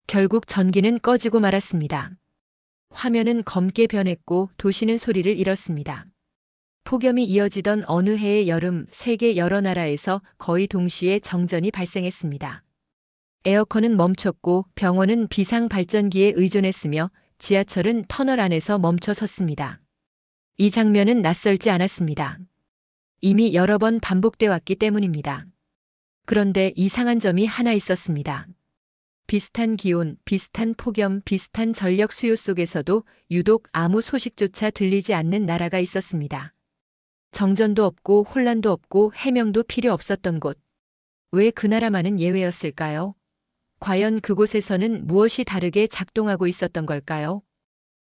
결국 전기는 꺼지고 말았습니다. 화면은 검게 변했고 도시는 소리를 잃었습니다. 폭염이 이어지던 어느 해의 여름, 세계 여러 나라에서 거의 동시에 정전이 발생했습니다. 에어컨은 멈췄고 병원은 비상 발전기에 의존했으며 지하철은 터널 안에서 멈춰 섰습니다. 이 장면은 낯설지 않았습니다. 이미 여러 번 반복돼 왔기 때문입니다. 그런데 이상한 점이 하나 있었습니다. 비슷한 기온, 비슷한 폭염, 비슷한 전력 수요 속에서도 유독 아무 소식조차 들리지 않는 나라가 있었습니다. 정전도 없고 혼란도 없고 해명도 필요 없었던 곳. 왜 그 나라만은 예외였을까요? 과연 그곳에서는 무엇이 다르게 작동하고 있었던 걸까요?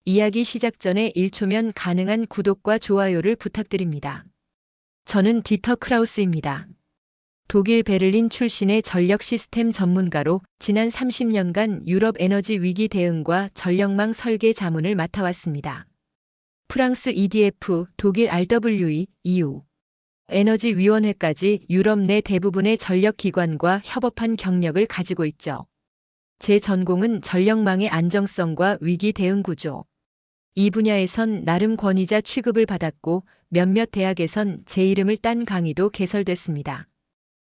이야기 시작 전에 1초면 가능한 구독과 좋아요를 부탁드립니다. 저는 디터 크라우스입니다. 독일 베를린 출신의 전력 시스템 전문가로 지난 30년간 유럽 에너지 위기 대응과 전력망 설계 자문을 맡아왔습니다. 프랑스 EDF, 독일 RWE, EU, 에너지위원회까지 유럽 내 대부분의 전력기관과 협업한 경력을 가지고 있죠. 제 전공은 전력망의 안정성과 위기 대응 구조. 이 분야에선 나름 권위자 취급을 받았고 몇몇 대학에선 제 이름을 딴 강의도 개설됐습니다.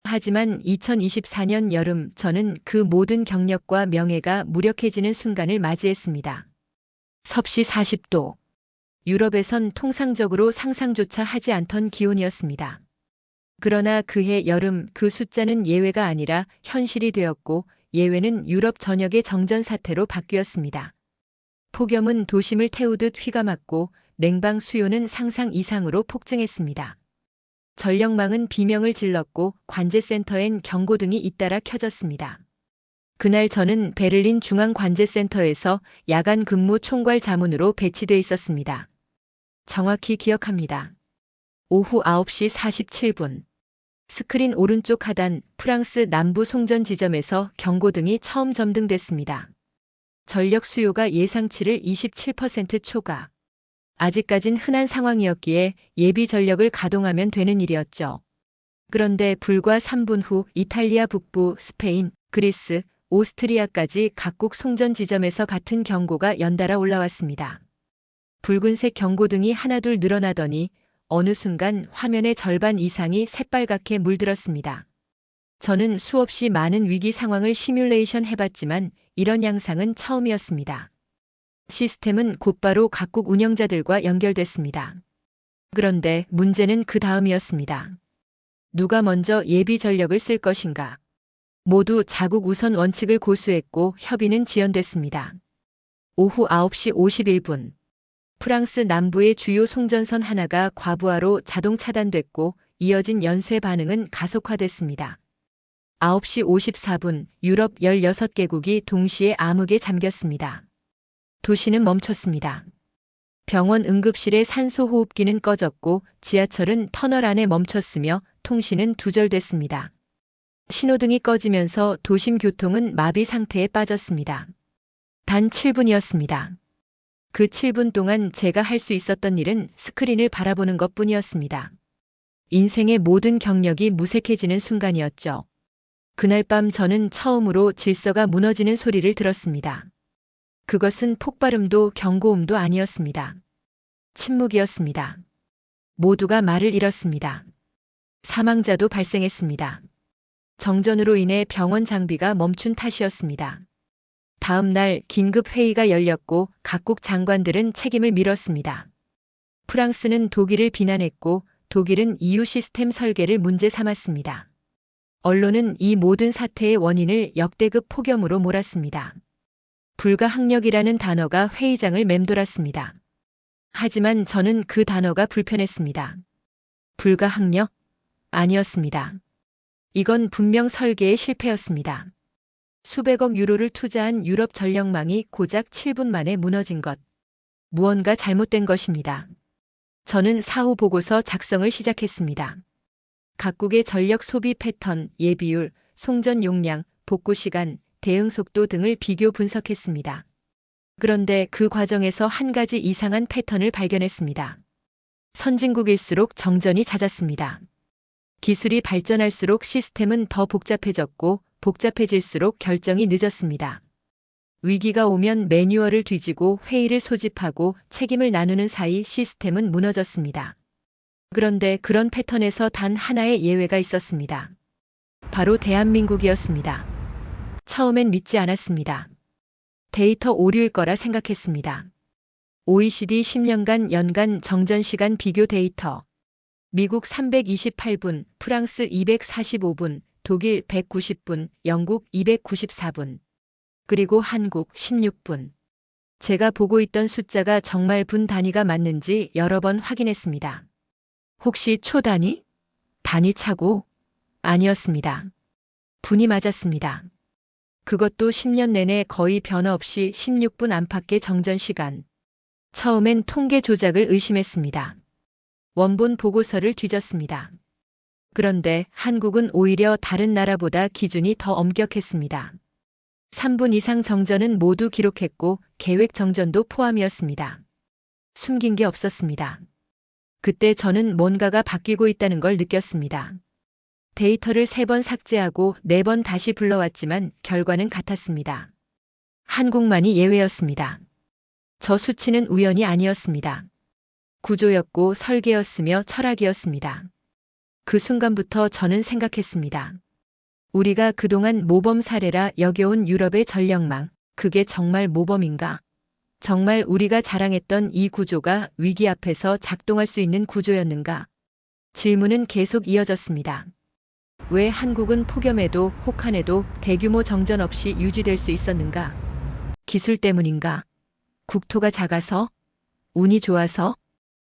하지만 2024년 여름 저는 그 모든 경력과 명예가 무력해지는 순간을 맞이했습니다. 섭씨 40도. 유럽에선 통상적으로 상상조차 하지 않던 기온이었습니다. 그러나 그해 여름 그 숫자는 예외가 아니라 현실이 되었고 예외는 유럽 전역의 정전 사태로 바뀌었습니다. 폭염은 도심을 태우듯 휘감았고 냉방 수요는 상상 이상으로 폭증했습니다. 전력망은 비명을 질렀고 관제센터엔 경고등이 잇따라 켜졌습니다. 그날 저는 베를린 중앙관제센터에서 야간 근무 총괄 자문으로 배치돼 있었습니다. 정확히 기억합니다. 오후 9시 47분. 스크린 오른쪽 하단 프랑스 남부 송전 지점에서 경고등이 처음 점등됐습니다. 전력 수요가 예상치를 27% 초과. 아직까진 흔한 상황이었기에 예비 전력을 가동하면 되는 일이었죠. 그런데 불과 3분 후 이탈리아 북부, 스페인, 그리스, 오스트리아까지 각국 송전 지점에서 같은 경고가 연달아 올라왔습니다. 붉은색 경고등이 하나둘 늘어나더니 어느 순간 화면의 절반 이상이 새빨갛게 물들었습니다. 저는 수없이 많은 위기 상황을 시뮬레이션 해봤지만 이런 양상은 처음이었습니다. 시스템은 곧바로 각국 운영자들과 연결됐습니다. 그런데 문제는 그 다음이었습니다. 누가 먼저 예비 전력을 쓸 것인가? 모두 자국 우선 원칙을 고수했고 협의는 지연됐습니다. 오후 9시 51분. 프랑스 남부의 주요 송전선 하나가 과부하로 자동 차단됐고 이어진 연쇄 반응은 가속화됐습니다. 9시 54분 유럽 16개국이 동시에 암흑에 잠겼습니다. 도시는 멈췄습니다. 병원 응급실의 산소 호흡기는 꺼졌고 지하철은 터널 안에 멈췄으며 통신은 두절됐습니다. 신호등이 꺼지면서 도심 교통은 마비 상태에 빠졌습니다. 단 7분이었습니다. 그 7분 동안 제가 할 수 있었던 일은 스크린을 바라보는 것뿐이었습니다. 인생의 모든 경력이 무색해지는 순간이었죠. 그날 밤 저는 처음으로 질서가 무너지는 소리를 들었습니다. 그것은 폭발음도 경고음도 아니었습니다. 침묵이었습니다. 모두가 말을 잃었습니다. 사망자도 발생했습니다. 정전으로 인해 병원 장비가 멈춘 탓이었습니다. 다음 날 긴급 회의가 열렸고 각국 장관들은 책임을 밀었습니다. 프랑스는 독일을 비난했고 독일은 EU 시스템 설계를 문제 삼았습니다. 언론은 이 모든 사태의 원인을 역대급 폭염으로 몰았습니다. 불가항력이라는 단어가 회의장을 맴돌았습니다. 하지만 저는 그 단어가 불편했습니다. 불가항력? 아니었습니다. 이건 분명 설계의 실패였습니다. 수백억 유로를 투자한 유럽 전력망이 고작 7분 만에 무너진 것. 무언가 잘못된 것입니다. 저는 사후 보고서 작성을 시작했습니다. 각국의 전력 소비 패턴, 예비율, 송전 용량, 복구 시간, 대응 속도 등을 비교 분석했습니다. 그런데 그 과정에서 한 가지 이상한 패턴을 발견했습니다. 선진국일수록 정전이 잦았습니다. 기술이 발전할수록 시스템은 더 복잡해졌고 복잡해질수록 결정이 늦었습니다. 위기가 오면 매뉴얼을 뒤지고 회의를 소집하고 책임을 나누는 사이 시스템은 무너졌습니다. 그런데 그런 패턴에서 단 하나의 예외가 있었습니다. 바로 대한민국이었습니다. 처음엔 믿지 않았습니다. 데이터 오류일 거라 생각했습니다. OECD 10년간 연간 정전시간 비교 데이터. 미국 328분, 프랑스 245분, 독일 190분, 영국 294분. 그리고 한국 16분. 제가 보고 있던 숫자가 정말 분 단위가 맞는지 여러 번 확인했습니다. 혹시 초 단위? 단위 차고? 아니었습니다. 분이 맞았습니다. 그것도 10년 내내 거의 변화 없이 16분 안팎의 정전 시간. 처음엔 통계 조작을 의심했습니다. 원본 보고서를 뒤졌습니다. 그런데 한국은 오히려 다른 나라보다 기준이 더 엄격했습니다. 3분 이상 정전은 모두 기록했고 계획 정전도 포함이었습니다. 숨긴 게 없었습니다. 그때 저는 뭔가가 바뀌고 있다는 걸 느꼈습니다. 데이터를 3번 삭제하고 4번 다시 불러왔지만 결과는 같았습니다. 한국만이 예외였습니다. 저 수치는 우연이 아니었습니다. 구조였고 설계였으며 철학이었습니다. 그 순간부터 저는 생각했습니다. 우리가 그동안 모범 사례라 여겨온 유럽의 전력망, 그게 정말 모범인가? 정말 우리가 자랑했던 이 구조가 위기 앞에서 작동할 수 있는 구조였는가? 질문은 계속 이어졌습니다. 왜 한국은 폭염에도 혹한에도 대규모 정전 없이 유지될 수 있었는가? 기술 때문인가? 국토가 작아서? 운이 좋아서?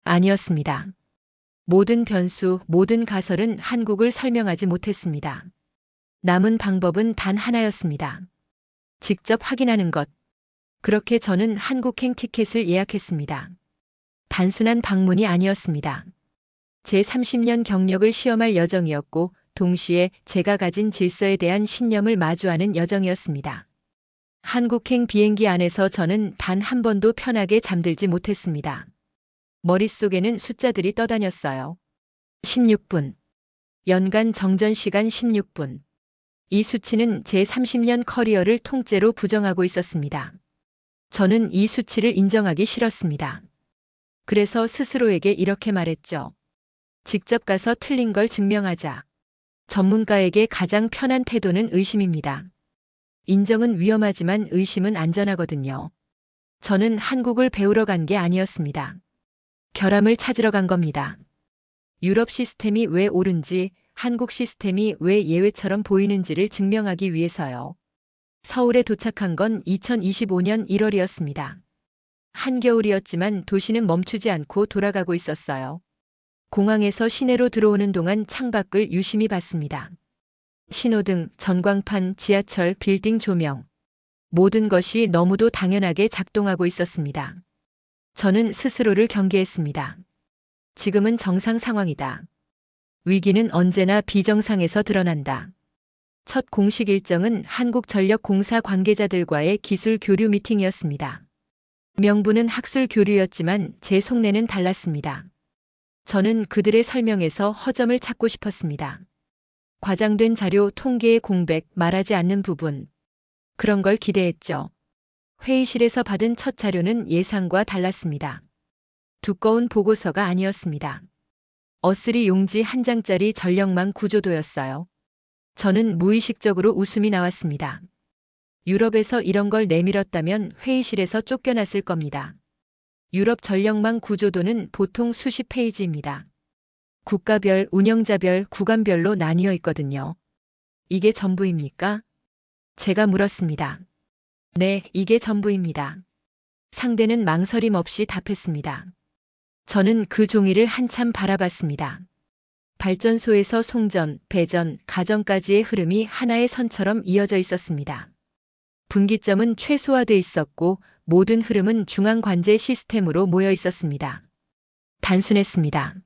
아니었습니다. 모든 변수, 모든 가설은 한국을 설명하지 못했습니다. 남은 방법은 단 하나였습니다. 직접 확인하는 것. 그렇게 저는 한국행 티켓을 예약했습니다. 단순한 방문이 아니었습니다. 제 30년 경력을 시험할 여정이었고 동시에 제가 가진 질서에 대한 신념을 마주하는 여정이었습니다. 한국행 비행기 안에서 저는 단 한 번도 편하게 잠들지 못했습니다. 머릿속에는 숫자들이 떠다녔어요. 16분. 연간 정전 시간 16분. 이 수치는 제 30년 커리어를 통째로 부정하고 있었습니다. 저는 이 수치를 인정하기 싫었습니다. 그래서 스스로에게 이렇게 말했죠. 직접 가서 틀린 걸 증명하자. 전문가에게 가장 편한 태도는 의심입니다. 인정은 위험하지만 의심은 안전하거든요. 저는 한국을 배우러 간 게 아니었습니다. 결함을 찾으러 간 겁니다. 유럽 시스템이 왜 옳은지, 한국 시스템이 왜 예외처럼 보이는지를 증명하기 위해서요. 서울에 도착한 건 2025년 1월이었습니다. 한겨울이었지만 도시는 멈추지 않고 돌아가고 있었어요. 공항에서 시내로 들어오는 동안 창밖을 유심히 봤습니다. 신호등, 전광판, 지하철, 빌딩 조명. 모든 것이 너무도 당연하게 작동하고 있었습니다. 저는 스스로를 경계했습니다. 지금은 정상 상황이다. 위기는 언제나 비정상에서 드러난다. 첫 공식 일정은 한국전력공사 관계자들과의 기술 교류 미팅이었습니다. 명분은 학술 교류였지만 제 속내는 달랐습니다. 저는 그들의 설명에서 허점을 찾고 싶었습니다. 과장된 자료, 통계의 공백, 말하지 않는 부분. 그런 걸 기대했죠. 회의실에서 받은 첫 자료는 예상과 달랐습니다. 두꺼운 보고서가 아니었습니다. 어쓰리 용지 한 장짜리 전력망 구조도였어요. 저는 무의식적으로 웃음이 나왔습니다. 유럽에서 이런 걸 내밀었다면 회의실에서 쫓겨났을 겁니다. 유럽 전력망 구조도는 보통 수십 페이지입니다. 국가별, 운영자별, 구간별로 나뉘어 있거든요. 이게 전부입니까? 제가 물었습니다. 네, 이게 전부입니다. 상대는 망설임 없이 답했습니다. 저는 그 종이를 한참 바라봤습니다. 발전소에서 송전, 배전, 가전까지의 흐름이 하나의 선처럼 이어져 있었습니다. 분기점은 최소화돼 있었고 모든 흐름은 중앙관제 시스템으로 모여 있었습니다. 단순했습니다.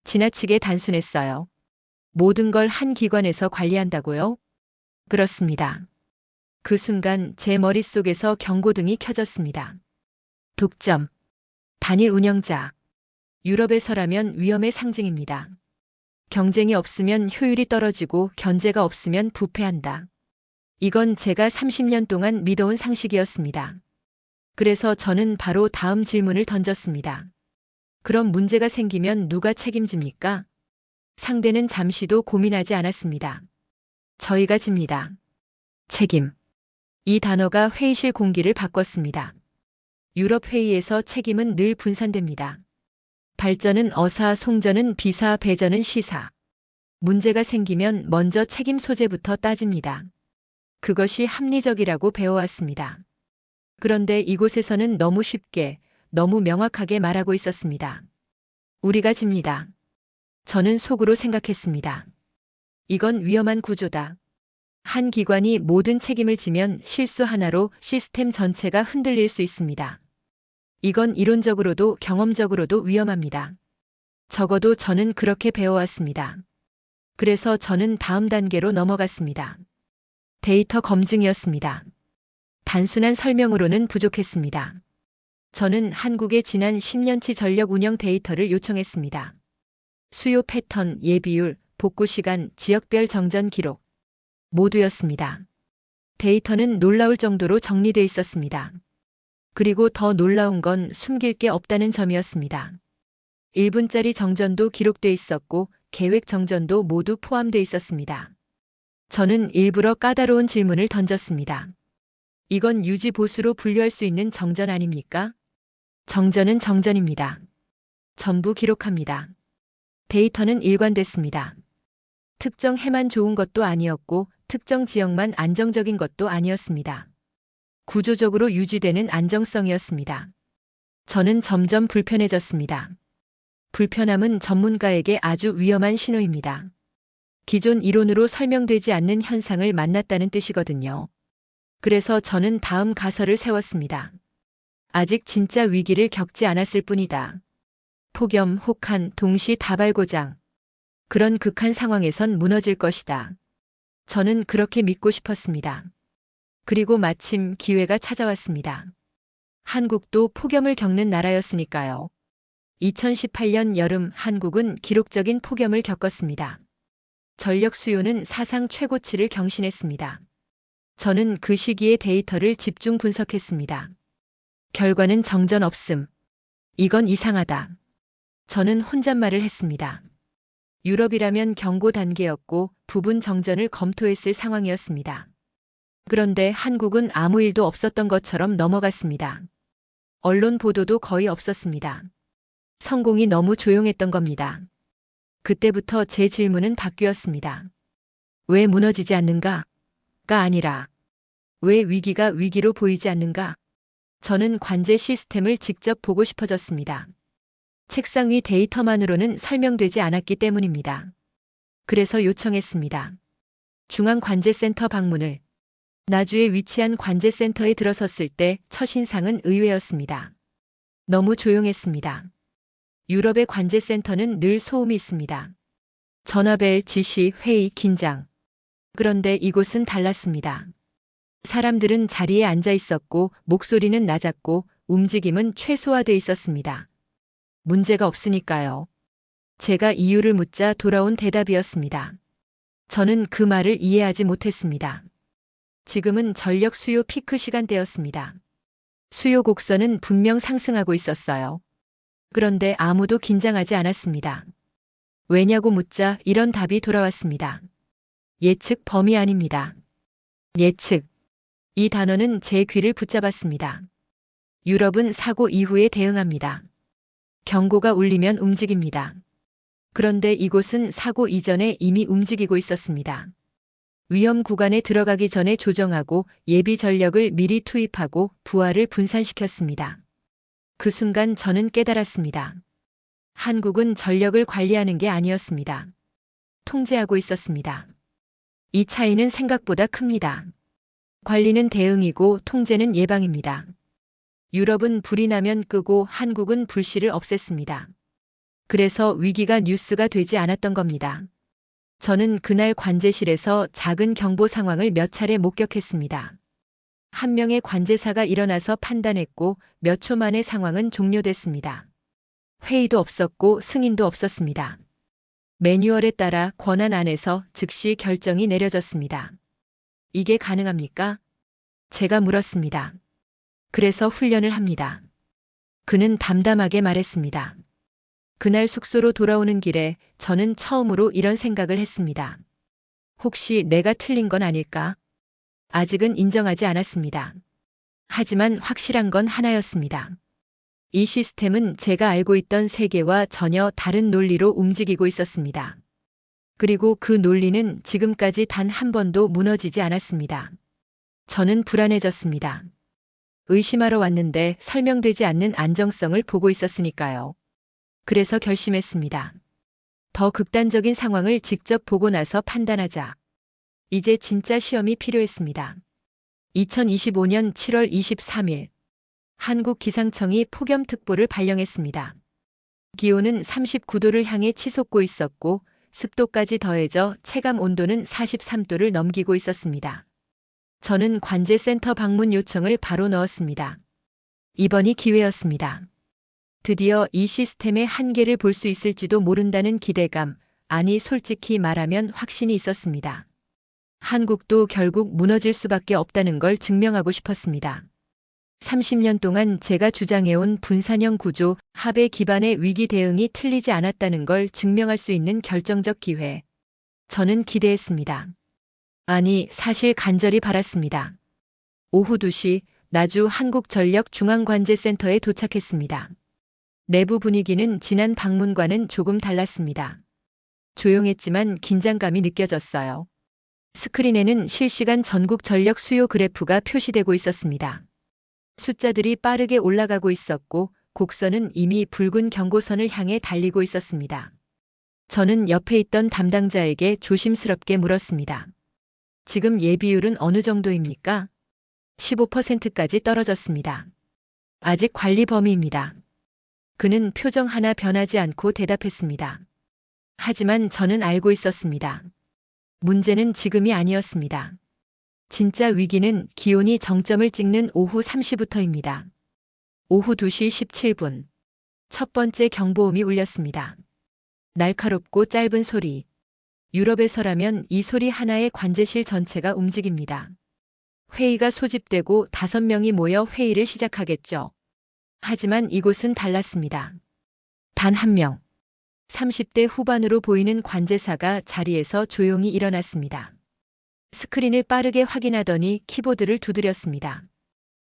지나치게 단순했어요. 모든 걸 한 기관에서 관리한다고요? 그렇습니다. 그 순간 제 머릿속에서 경고등이 켜졌습니다. 독점. 단일 운영자. 유럽에서라면 위험의 상징입니다. 경쟁이 없으면 효율이 떨어지고 견제가 없으면 부패한다. 이건 제가 30년 동안 믿어온 상식이었습니다. 그래서 저는 바로 다음 질문을 던졌습니다. 그럼 문제가 생기면 누가 책임집니까? 상대는 잠시도 고민하지 않았습니다. 저희가 집니다. 책임. 이 단어가 회의실 공기를 바꿨습니다. 유럽 회의에서 책임은 늘 분산됩니다. 발전은 어사, 송전은 비사, 배전은 시사. 문제가 생기면 먼저 책임 소재부터 따집니다. 그것이 합리적이라고 배워왔습니다. 그런데 이곳에서는 너무 쉽게, 너무 명확하게 말하고 있었습니다. 우리가 집니다. 저는 속으로 생각했습니다. 이건 위험한 구조다. 한 기관이 모든 책임을 지면 실수 하나로 시스템 전체가 흔들릴 수 있습니다. 이건 이론적으로도 경험적으로도 위험합니다. 적어도 저는 그렇게 배워왔습니다. 그래서 저는 다음 단계로 넘어갔습니다. 데이터 검증이었습니다. 단순한 설명으로는 부족했습니다. 저는 한국의 지난 10년치 전력 운영 데이터를 요청했습니다. 수요 패턴, 예비율, 복구 시간, 지역별 정전 기록 모두였습니다. 데이터는 놀라울 정도로 정리돼 있었습니다. 그리고 더 놀라운 건 숨길 게 없다는 점이었습니다. 1분짜리 정전도 기록돼 있었고 계획 정전도 모두 포함돼 있었습니다. 저는 일부러 까다로운 질문을 던졌습니다. 이건 유지 보수로 분류할 수 있는 정전 아닙니까? 정전은 정전입니다. 전부 기록합니다. 데이터는 일관됐습니다. 특정 해만 좋은 것도 아니었고 특정 지역만 안정적인 것도 아니었습니다. 구조적으로 유지되는 안정성이었습니다. 저는 점점 불편해졌습니다. 불편함은 전문가에게 아주 위험한 신호입니다. 기존 이론으로 설명되지 않는 현상을 만났다는 뜻이거든요. 그래서 저는 다음 가설을 세웠습니다. 아직 진짜 위기를 겪지 않았을 뿐이다. 폭염, 혹한, 동시 다발 고장. 그런 극한 상황에선 무너질 것이다. 저는 그렇게 믿고 싶었습니다. 그리고 마침 기회가 찾아왔습니다. 한국도 폭염을 겪는 나라였으니까요. 2018년 여름 한국은 기록적인 폭염을 겪었습니다. 전력 수요는 사상 최고치를 경신했습니다. 저는 그 시기의 데이터를 집중 분석했습니다. 결과는 정전 없음. 이건 이상하다. 저는 혼잣말을 했습니다. 유럽이라면 경고 단계였고 부분 정전을 검토했을 상황이었습니다. 그런데 한국은 아무 일도 없었던 것처럼 넘어갔습니다. 언론 보도도 거의 없었습니다. 성공이 너무 조용했던 겁니다. 그때부터 제 질문은 바뀌었습니다. 왜 무너지지 않는가? 가 아니라 왜 위기가 위기로 보이지 않는가? 저는 관제 시스템을 직접 보고 싶어졌습니다. 책상 위 데이터만으로는 설명되지 않았기 때문입니다. 그래서 요청했습니다. 중앙관제센터 방문을. 나주에 위치한 관제센터에 들어섰을 때 첫인상은 의외였습니다. 너무 조용했습니다. 유럽의 관제센터는 늘 소음이 있습니다. 전화벨, 지시, 회의, 긴장. 그런데 이곳은 달랐습니다. 사람들은 자리에 앉아 있었고 목소리는 낮았고 움직임은 최소화돼 있었습니다. 문제가 없으니까요. 제가 이유를 묻자 돌아온 대답이었습니다. 저는 그 말을 이해하지 못했습니다. 지금은 전력 수요 피크 시간대였습니다. 수요 곡선은 분명 상승하고 있었어요. 그런데 아무도 긴장하지 않았습니다. 왜냐고 묻자 이런 답이 돌아왔습니다. 예측 범위 아닙니다. 예측. 이 단어는 제 귀를 붙잡았습니다. 유럽은 사고 이후에 대응합니다. 경고가 울리면 움직입니다. 그런데 이곳은 사고 이전에 이미 움직이고 있었습니다. 위험 구간에 들어가기 전에 조정하고 예비 전력을 미리 투입하고 부하를 분산시켰습니다. 그 순간 저는 깨달았습니다. 한국은 전력을 관리하는 게 아니었습니다. 통제하고 있었습니다. 이 차이는 생각보다 큽니다. 관리는 대응이고 통제는 예방입니다. 유럽은 불이 나면 끄고 한국은 불씨를 없앴습니다. 그래서 위기가 뉴스가 되지 않았던 겁니다. 저는 그날 관제실에서 작은 경보 상황을 몇 차례 목격했습니다. 한 명의 관제사가 일어나서 판단했고 몇 초 만에 상황은 종료됐습니다. 회의도 없었고 승인도 없었습니다. 매뉴얼에 따라 권한 안에서 즉시 결정이 내려졌습니다. 이게 가능합니까? 제가 물었습니다. 그래서 훈련을 합니다. 그는 담담하게 말했습니다. 그날 숙소로 돌아오는 길에 저는 처음으로 이런 생각을 했습니다. 혹시 내가 틀린 건 아닐까? 아직은 인정하지 않았습니다. 하지만 확실한 건 하나였습니다. 이 시스템은 제가 알고 있던 세계와 전혀 다른 논리로 움직이고 있었습니다. 그리고 그 논리는 지금까지 단 한 번도 무너지지 않았습니다. 저는 불안해졌습니다. 의심하러 왔는데 설명되지 않는 안정성을 보고 있었으니까요. 그래서 결심했습니다. 더 극단적인 상황을 직접 보고 나서 판단하자. 이제 진짜 시험이 필요했습니다. 2025년 7월 23일 한국기상청이 폭염특보를 발령했습니다. 기온은 39도를 향해 치솟고 있었고 습도까지 더해져 체감 온도는 43도를 넘기고 있었습니다. 저는 관제센터 방문 요청을 바로 넣었습니다. 이번이 기회였습니다. 드디어 이 시스템의 한계를 볼 수 있을지도 모른다는 기대감, 아니 솔직히 말하면 확신이 있었습니다. 한국도 결국 무너질 수밖에 없다는 걸 증명하고 싶었습니다. 30년 동안 제가 주장해온 분산형 구조, 합의 기반의 위기 대응이 틀리지 않았다는 걸 증명할 수 있는 결정적 기회. 저는 기대했습니다. 아니, 사실 간절히 바랐습니다. 오후 2시 나주 한국전력 중앙관제센터에 도착했습니다. 내부 분위기는 지난 방문과는 조금 달랐습니다. 조용했지만 긴장감이 느껴졌어요. 스크린에는 실시간 전국 전력 수요 그래프가 표시되고 있었습니다. 숫자들이 빠르게 올라가고 있었고 곡선은 이미 붉은 경고선을 향해 달리고 있었습니다. 저는 옆에 있던 담당자에게 조심스럽게 물었습니다. 지금 예비율은 어느 정도입니까? 15%까지 떨어졌습니다. 아직 관리 범위입니다. 그는 표정 하나 변하지 않고 대답했습니다. 하지만 저는 알고 있었습니다. 문제는 지금이 아니었습니다. 진짜 위기는 기온이 정점을 찍는 오후 3시부터입니다. 오후 2시 17분. 첫 번째 경보음이 울렸습니다. 날카롭고 짧은 소리. 유럽에서라면 이 소리 하나에 관제실 전체가 움직입니다. 회의가 소집되고 5명이 모여 회의를 시작하겠죠. 하지만 이곳은 달랐습니다. 단 한 명. 30대 후반으로 보이는 관제사가 자리에서 조용히 일어났습니다. 스크린을 빠르게 확인하더니 키보드를 두드렸습니다.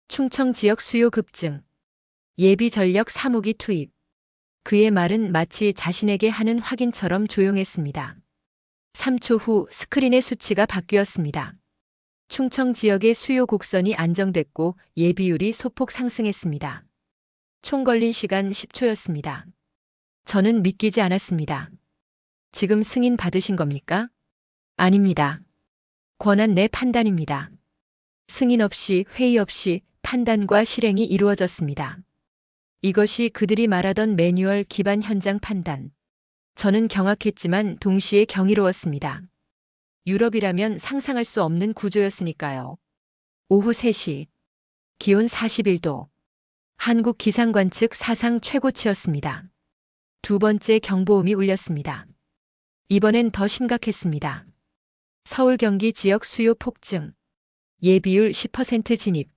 충청 지역 수요 급증. 예비 전력 사무기 투입. 그의 말은 마치 자신에게 하는 확인처럼 조용했습니다. 3초 후 스크린의 수치가 바뀌었습니다. 충청 지역의 수요 곡선이 안정됐고 예비율이 소폭 상승했습니다. 총 걸린 시간 10초였습니다. 저는 믿기지 않았습니다. 지금 승인 받으신 겁니까? 아닙니다. 권한 내 판단입니다. 승인 없이 회의 없이 판단과 실행이 이루어졌습니다. 이것이 그들이 말하던 매뉴얼 기반 현장 판단. 저는 경악했지만 동시에 경이로웠습니다. 유럽이라면 상상할 수 없는 구조였으니까요. 오후 3시. 기온 41도. 한국 기상관 측 사상 최고치였습니다. 두 번째 경보음이 울렸습니다. 이번엔 더 심각했습니다. 서울 경기 지역 수요 폭증. 예비율 10% 진입.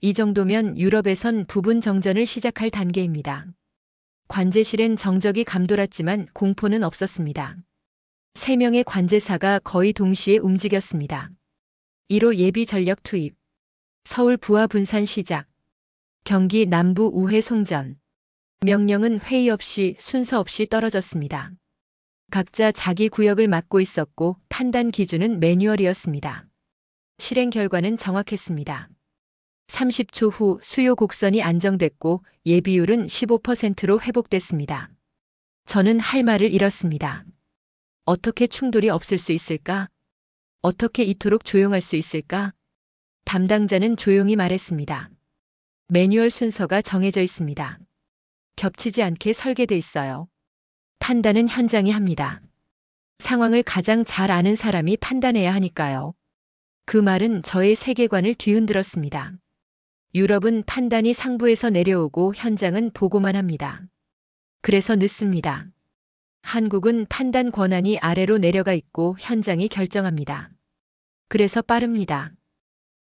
이 정도면 유럽에선 부분 정전을 시작할 단계입니다. 관제실엔 정적이 감돌았지만 공포는 없었습니다. 3명의 관제사가 거의 동시에 움직였습니다. 1호 예비 전력 투입. 서울 부하 분산 시작. 경기 남부 우회 송전. 명령은 회의 없이 순서 없이 떨어졌습니다. 각자 자기 구역을 맡고 있었고 판단 기준은 매뉴얼이었습니다. 실행 결과는 정확했습니다. 30초 후 수요 곡선이 안정됐고 예비율은 15%로 회복됐습니다. 저는 할 말을 잃었습니다. 어떻게 충돌이 없을 수 있을까? 어떻게 이토록 조용할 수 있을까? 담당자는 조용히 말했습니다. 매뉴얼 순서가 정해져 있습니다. 겹치지 않게 설계돼 있어요. 판단은 현장이 합니다. 상황을 가장 잘 아는 사람이 판단해야 하니까요. 그 말은 저의 세계관을 뒤흔들었습니다. 유럽은 판단이 상부에서 내려오고 현장은 보고만 합니다. 그래서 늦습니다. 한국은 판단 권한이 아래로 내려가 있고 현장이 결정합니다. 그래서 빠릅니다.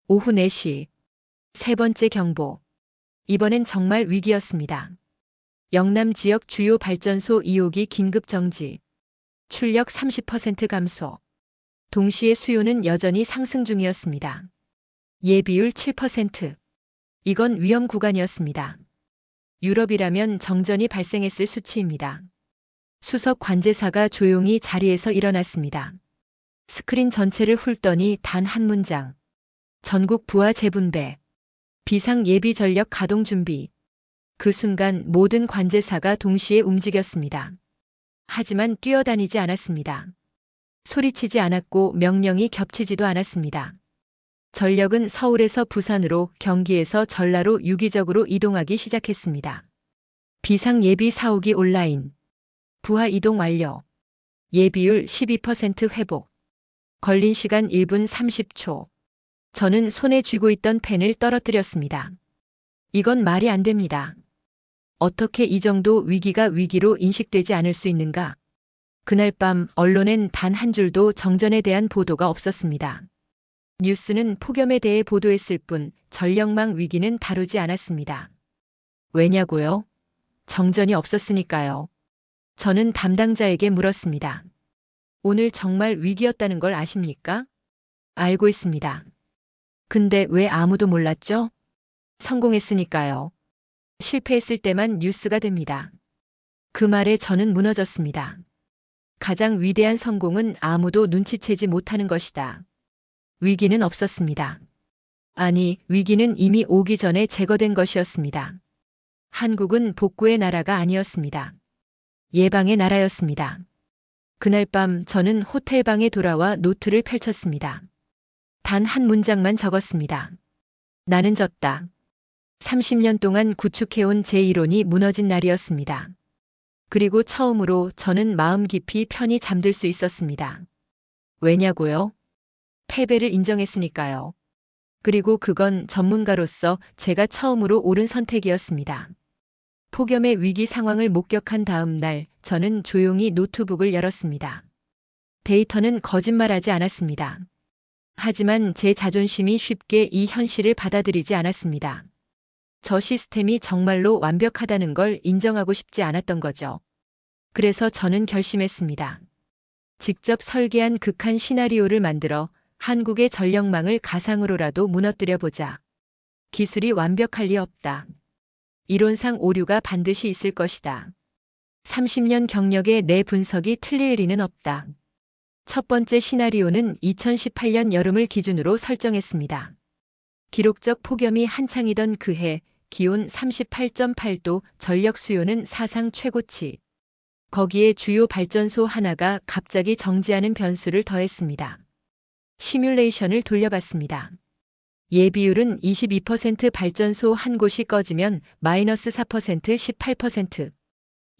오후 4시. 세 번째 경보. 이번엔 정말 위기였습니다. 영남 지역 주요 발전소 2호기 긴급 정지. 출력 30% 감소. 동시에 수요는 여전히 상승 중이었습니다. 예비율 7%. 이건 위험 구간이었습니다. 유럽이라면 정전이 발생했을 수치입니다. 수석 관제사가 조용히 자리에서 일어났습니다. 스크린 전체를 훑더니 단 한 문장. 전국 부하 재분배. 비상 예비 전력 가동 준비. 그 순간 모든 관제사가 동시에 움직였습니다. 하지만 뛰어다니지 않았습니다. 소리치지 않았고 명령이 겹치지도 않았습니다. 전력은 서울에서 부산으로, 경기에서 전라로 유기적으로 이동하기 시작했습니다. 비상 예비 4호기 온라인. 부하 이동 완료. 예비율 12% 회복. 걸린 시간 1분 30초. 저는 손에 쥐고 있던 펜을 떨어뜨렸습니다. 이건 말이 안 됩니다. 어떻게 이 정도 위기가 위기로 인식되지 않을 수 있는가? 그날 밤 언론엔 단 한 줄도 정전에 대한 보도가 없었습니다. 뉴스는 폭염에 대해 보도했을 뿐 전력망 위기는 다루지 않았습니다. 왜냐고요? 정전이 없었으니까요. 저는 담당자에게 물었습니다. 오늘 정말 위기였다는 걸 아십니까? 알고 있습니다. 근데 왜 아무도 몰랐죠? 성공했으니까요. 실패했을 때만 뉴스가 됩니다. 그 말에 저는 무너졌습니다. 가장 위대한 성공은 아무도 눈치채지 못하는 것이다. 위기는 없었습니다. 아니, 위기는 이미 오기 전에 제거된 것이었습니다. 한국은 복구의 나라가 아니었습니다. 예방의 나라였습니다. 그날 밤 저는 호텔방에 돌아와 노트를 펼쳤습니다. 단 한 문장만 적었습니다. 나는 졌다. 30년 동안 구축해온 제 이론이 무너진 날이었습니다. 그리고 처음으로 저는 마음 깊이 편히 잠들 수 있었습니다. 왜냐고요? 패배를 인정했으니까요. 그리고 그건 전문가로서 제가 처음으로 옳은 선택이었습니다. 폭염의 위기 상황을 목격한 다음 날 저는 조용히 노트북을 열었습니다. 데이터는 거짓말하지 않았습니다. 하지만 제 자존심이 쉽게 이 현실을 받아들이지 않았습니다. 저 시스템이 정말로 완벽하다는 걸 인정하고 싶지 않았던 거죠. 그래서 저는 결심했습니다. 직접 설계한 극한 시나리오를 만들어 한국의 전력망을 가상으로라도 무너뜨려 보자. 기술이 완벽할 리 없다. 이론상 오류가 반드시 있을 것이다. 30년 경력의 내 분석이 틀릴 리는 없다. 첫 번째 시나리오는 2018년 여름을 기준으로 설정했습니다. 기록적 폭염이 한창이던 그해 기온 38.8도, 전력 수요는 사상 최고치. 거기에 주요 발전소 하나가 갑자기 정지하는 변수를 더했습니다. 시뮬레이션을 돌려봤습니다. 예비율은 22% 발전소 한 곳이 꺼지면 마이너스 4% 18%.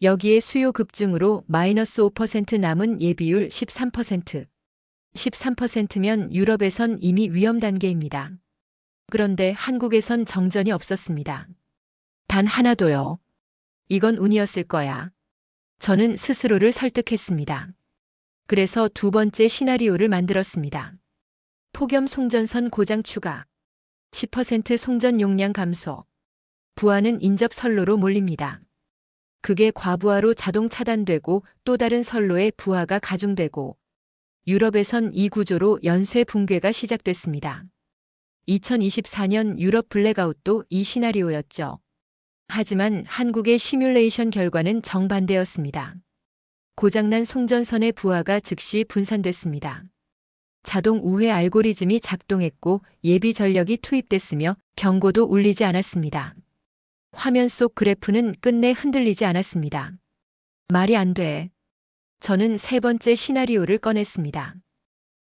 여기에 수요 급증으로 마이너스 5% 남은 예비율 13%. 13%면 유럽에선 이미 위험 단계입니다. 그런데 한국에선 정전이 없었습니다. 단 하나도요. 이건 운이었을 거야. 저는 스스로를 설득했습니다. 그래서 두 번째 시나리오를 만들었습니다. 폭염 송전선 고장 추가. 10% 송전 용량 감소. 부하는 인접 선로로 몰립니다. 그게 과부하로 자동 차단되고 또 다른 선로에 부하가 가중되고 유럽에선 이 구조로 연쇄 붕괴가 시작됐습니다. 2024년 유럽 블랙아웃도 이 시나리오였죠. 하지만 한국의 시뮬레이션 결과는 정반대였습니다. 고장난 송전선의 부하가 즉시 분산됐습니다. 자동 우회 알고리즘이 작동했고 예비 전력이 투입됐으며 경고도 울리지 않았습니다. 화면 속 그래프는 끝내 흔들리지 않았습니다. 말이 안 돼. 저는 세 번째 시나리오를 꺼냈습니다.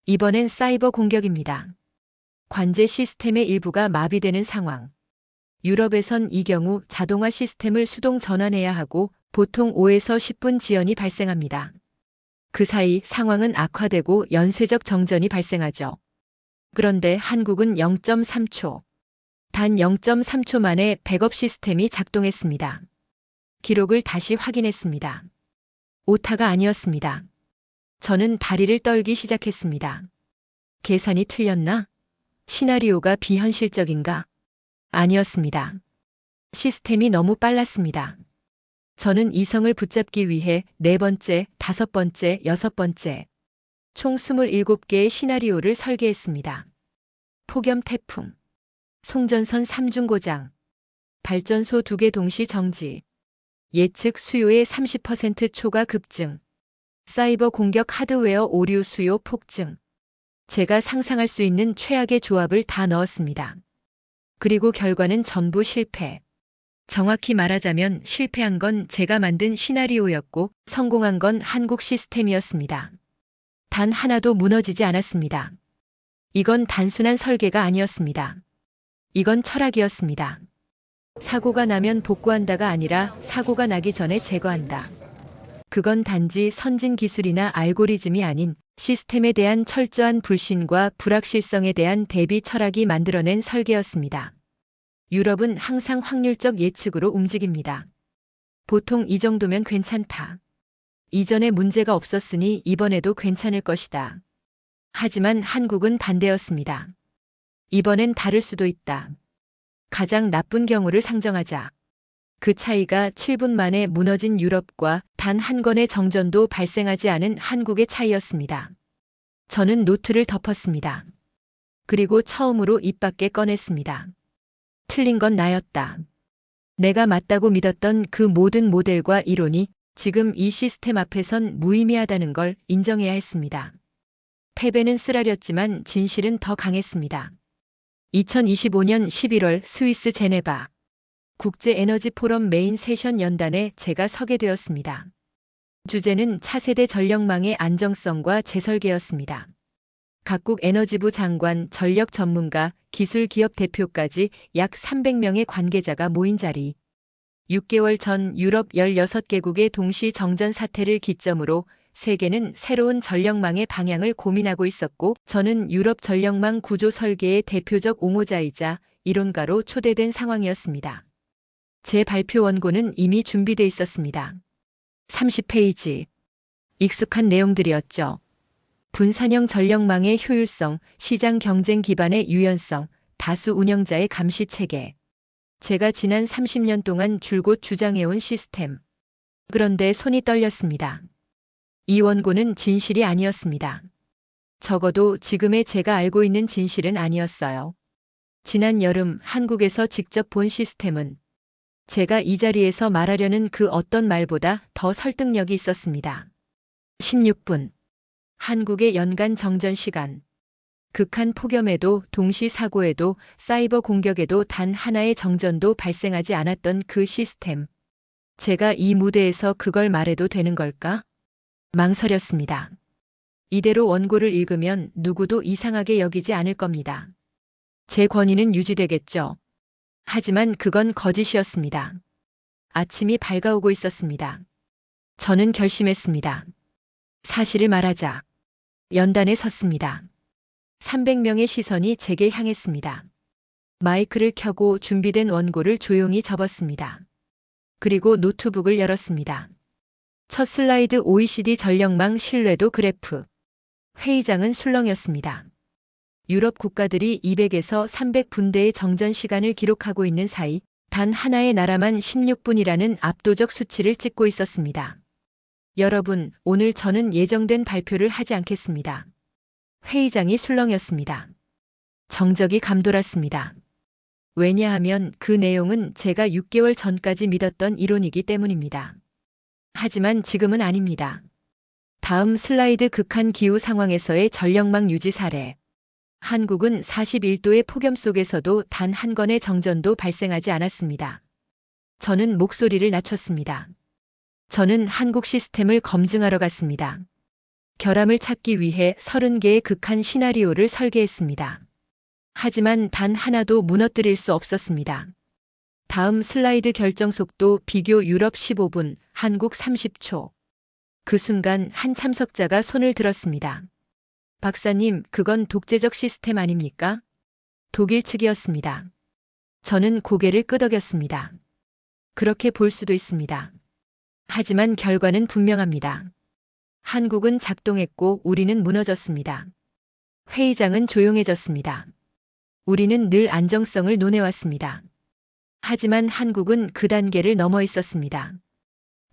이번엔 사이버 공격입니다. 관제 시스템의 일부가 마비되는 상황. 유럽에선 이 경우 자동화 시스템을 수동 전환해야 하고 보통 5에서 10분 지연이 발생합니다. 그 사이 상황은 악화되고 연쇄적 정전이 발생하죠. 그런데 한국은 0.3초. 단 0.3초 만에 백업 시스템이 작동했습니다. 기록을 다시 확인했습니다. 오타가 아니었습니다. 저는 다리를 떨기 시작했습니다. 계산이 틀렸나? 시나리오가 비현실적인가? 아니었습니다. 시스템이 너무 빨랐습니다. 저는 이성을 붙잡기 위해 4번째, 5번째, 6번째, 총 27개의 시나리오를 설계했습니다. 폭염 태풍, 송전선 3중 고장, 발전소 2개 동시 정지, 예측 수요의 30% 초과 급증, 사이버 공격 하드웨어 오류 수요 폭증. 제가 상상할 수 있는 최악의 조합을 다 넣었습니다. 그리고 결과는 전부 실패. 정확히 말하자면 실패한 건 제가 만든 시나리오였고 성공한 건 한국 시스템이었습니다. 단 하나도 무너지지 않았습니다. 이건 단순한 설계가 아니었습니다. 이건 철학이었습니다. 사고가 나면 복구한다가 아니라 사고가 나기 전에 제거한다. 그건 단지 선진 기술이나 알고리즘이 아닌 시스템에 대한 철저한 불신과 불확실성에 대한 대비 철학이 만들어낸 설계였습니다. 유럽은 항상 확률적 예측으로 움직입니다. 보통 이 정도면 괜찮다. 이전에 문제가 없었으니 이번에도 괜찮을 것이다. 하지만 한국은 반대였습니다. 이번엔 다를 수도 있다. 가장 나쁜 경우를 상정하자. 그 차이가 7분 만에 무너진 유럽과 단 한 건의 정전도 발생하지 않은 한국의 차이였습니다. 저는 노트를 덮었습니다. 그리고 처음으로 입 밖에 꺼냈습니다. 틀린 건 나였다. 내가 맞다고 믿었던 그 모든 모델과 이론이 지금 이 시스템 앞에선 무의미하다는 걸 인정해야 했습니다. 패배는 쓰라렸지만 진실은 더 강했습니다. 2025년 11월 스위스 제네바 국제에너지 포럼 메인 세션 연단에 제가 서게 되었습니다. 주제는 차세대 전력망의 안정성과 재설계였습니다. 각국 에너지부 장관, 전력 전문가, 기술 기업 대표까지 약 300명의 관계자가 모인 자리. 6개월 전 유럽 16개국의 동시 정전 사태를 기점으로 세계는 새로운 전력망의 방향을 고민하고 있었고 저는 유럽 전력망 구조 설계의 대표적 옹호자이자 이론가로 초대된 상황이었습니다. 제 발표 원고는 이미 준비돼 있었습니다. 30페이지. 익숙한 내용들이었죠. 분산형 전력망의 효율성, 시장 경쟁 기반의 유연성, 다수 운영자의 감시 체계. 제가 지난 30년 동안 줄곧 주장해온 시스템. 그런데 손이 떨렸습니다. 이 원고는 진실이 아니었습니다. 적어도 지금의 제가 알고 있는 진실은 아니었어요. 지난 여름 한국에서 직접 본 시스템은 제가 이 자리에서 말하려는 그 어떤 말보다 더 설득력이 있었습니다. 16분. 한국의 연간 정전 시간. 극한 폭염에도 동시 사고에도 사이버 공격에도 단 하나의 정전도 발생하지 않았던 그 시스템. 제가 이 무대에서 그걸 말해도 되는 걸까? 망설였습니다. 이대로 원고를 읽으면 누구도 이상하게 여기지 않을 겁니다. 제 권위는 유지되겠죠. 하지만 그건 거짓이었습니다. 아침이 밝아오고 있었습니다. 저는 결심했습니다. 사실을 말하자. 연단에 섰습니다. 300명의 시선이 제게 향했습니다. 마이크를 켜고 준비된 원고를 조용히 접었습니다. 그리고 노트북을 열었습니다. 첫 슬라이드 OECD 전력망 신뢰도 그래프. 회의장은 술렁였습니다. 유럽 국가들이 200에서 300분대의 정전 시간을 기록하고 있는 사이 단 하나의 나라만 16분이라는 압도적 수치를 찍고 있었습니다. 여러분, 오늘 저는 예정된 발표를 하지 않겠습니다. 회의장이 술렁였습니다. 정적이 감돌았습니다. 왜냐하면 그 내용은 제가 6개월 전까지 믿었던 이론이기 때문입니다. 하지만 지금은 아닙니다. 다음 슬라이드 극한 기후 상황에서의 전력망 유지 사례. 한국은 41도의 폭염 속에서도 단 한 건의 정전도 발생하지 않았습니다. 저는 목소리를 낮췄습니다. 저는 한국 시스템을 검증하러 갔습니다. 결함을 찾기 위해 30개의 극한 시나리오를 설계했습니다. 하지만 단 하나도 무너뜨릴 수 없었습니다. 다음 슬라이드 결정 속도 비교 유럽 15분, 한국 30초. 그 순간 한 참석자가 손을 들었습니다. 박사님, 그건 독재적 시스템 아닙니까? 독일 측이었습니다. 저는 고개를 끄덕였습니다. 그렇게 볼 수도 있습니다. 하지만 결과는 분명합니다. 한국은 작동했고 우리는 무너졌습니다. 회의장은 조용해졌습니다. 우리는 늘 안정성을 논해왔습니다. 하지만 한국은 그 단계를 넘어 있었습니다.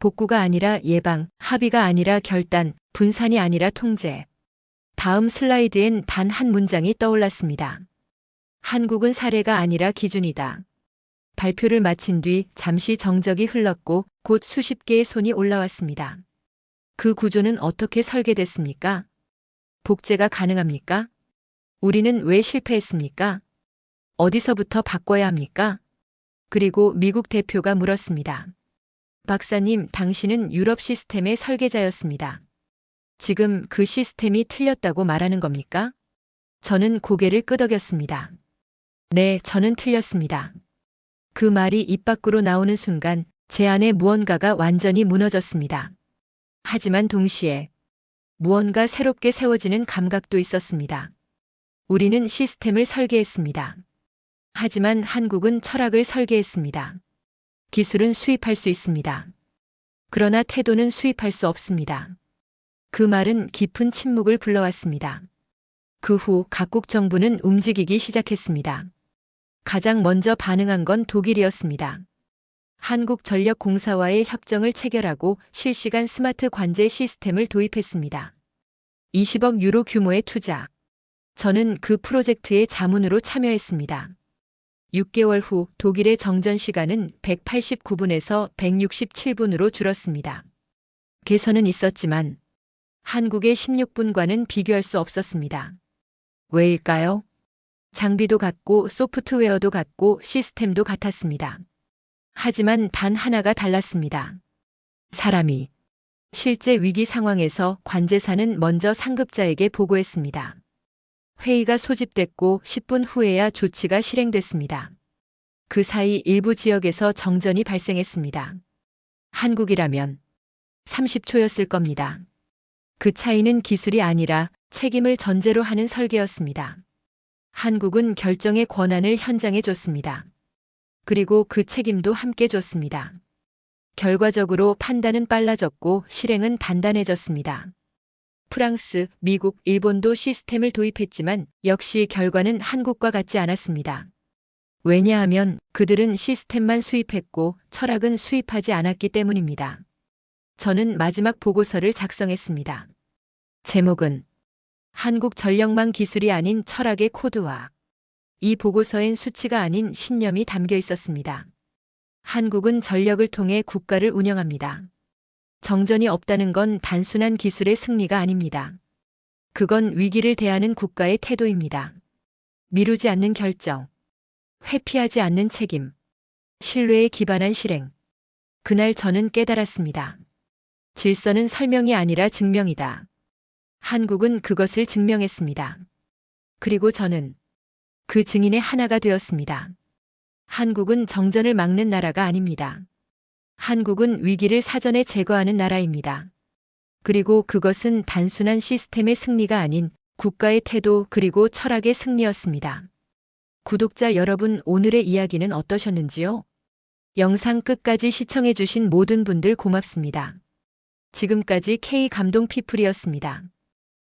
복구가 아니라 예방, 합의가 아니라 결단, 분산이 아니라 통제. 다음 슬라이드엔 단 한 문장이 떠올랐습니다. 한국은 사례가 아니라 기준이다. 발표를 마친 뒤 잠시 정적이 흘렀고 곧 수십 개의 손이 올라왔습니다. 그 구조는 어떻게 설계됐습니까? 복제가 가능합니까? 우리는 왜 실패했습니까? 어디서부터 바꿔야 합니까? 그리고 미국 대표가 물었습니다. 박사님, 당신은 유럽 시스템의 설계자였습니다. 지금 그 시스템이 틀렸다고 말하는 겁니까? 저는 고개를 끄덕였습니다. 네, 저는 틀렸습니다. 그 말이 입 밖으로 나오는 순간 제 안에 무언가가 완전히 무너졌습니다. 하지만 동시에 무언가 새롭게 세워지는 감각도 있었습니다. 우리는 시스템을 설계했습니다. 하지만 한국은 철학을 설계했습니다. 기술은 수입할 수 있습니다. 그러나 태도는 수입할 수 없습니다. 그 말은 깊은 침묵을 불러왔습니다. 그 후 각국 정부는 움직이기 시작했습니다. 가장 먼저 반응한 건 독일이었습니다. 한국전력공사와의 협정을 체결하고 실시간 스마트 관제 시스템을 도입했습니다. 20억 유로 규모의 투자. 저는 그 프로젝트의 자문으로 참여했습니다. 6개월 후 독일의 정전 시간은 189분에서 167분으로 줄었습니다. 개선은 있었지만 한국의 16분과는 비교할 수 없었습니다. 왜일까요? 장비도 같고 소프트웨어도 같고 시스템도 같았습니다. 하지만 단 하나가 달랐습니다. 사람이. 실제 위기 상황에서 관제사는 먼저 상급자에게 보고했습니다. 회의가 소집됐고 10분 후에야 조치가 실행됐습니다. 그 사이 일부 지역에서 정전이 발생했습니다. 한국이라면 30초였을 겁니다. 그 차이는 기술이 아니라 책임을 전제로 하는 설계였습니다. 한국은 결정의 권한을 현장에 줬습니다. 그리고 그 책임도 함께 줬습니다. 결과적으로 판단은 빨라졌고 실행은 단단해졌습니다. 프랑스, 미국, 일본도 시스템을 도입했지만 역시 결과는 한국과 같지 않았습니다. 왜냐하면 그들은 시스템만 수입했고 철학은 수입하지 않았기 때문입니다. 저는 마지막 보고서를 작성했습니다. 제목은 한국 전력망 기술이 아닌 철학의 코드화. 이 보고서엔 수치가 아닌 신념이 담겨 있었습니다. 한국은 전력을 통해 국가를 운영합니다. 정전이 없다는 건 단순한 기술의 승리가 아닙니다. 그건 위기를 대하는 국가의 태도입니다. 미루지 않는 결정, 회피하지 않는 책임, 신뢰에 기반한 실행. 그날 저는 깨달았습니다. 질서는 설명이 아니라 증명이다. 한국은 그것을 증명했습니다. 그리고 저는 그 증인의 하나가 되었습니다. 한국은 정전을 막는 나라가 아닙니다. 한국은 위기를 사전에 제거하는 나라입니다. 그리고 그것은 단순한 시스템의 승리가 아닌 국가의 태도 그리고 철학의 승리였습니다. 구독자 여러분, 오늘의 이야기는 어떠셨는지요? 영상 끝까지 시청해주신 모든 분들 고맙습니다. 지금까지 K감동피플이었습니다.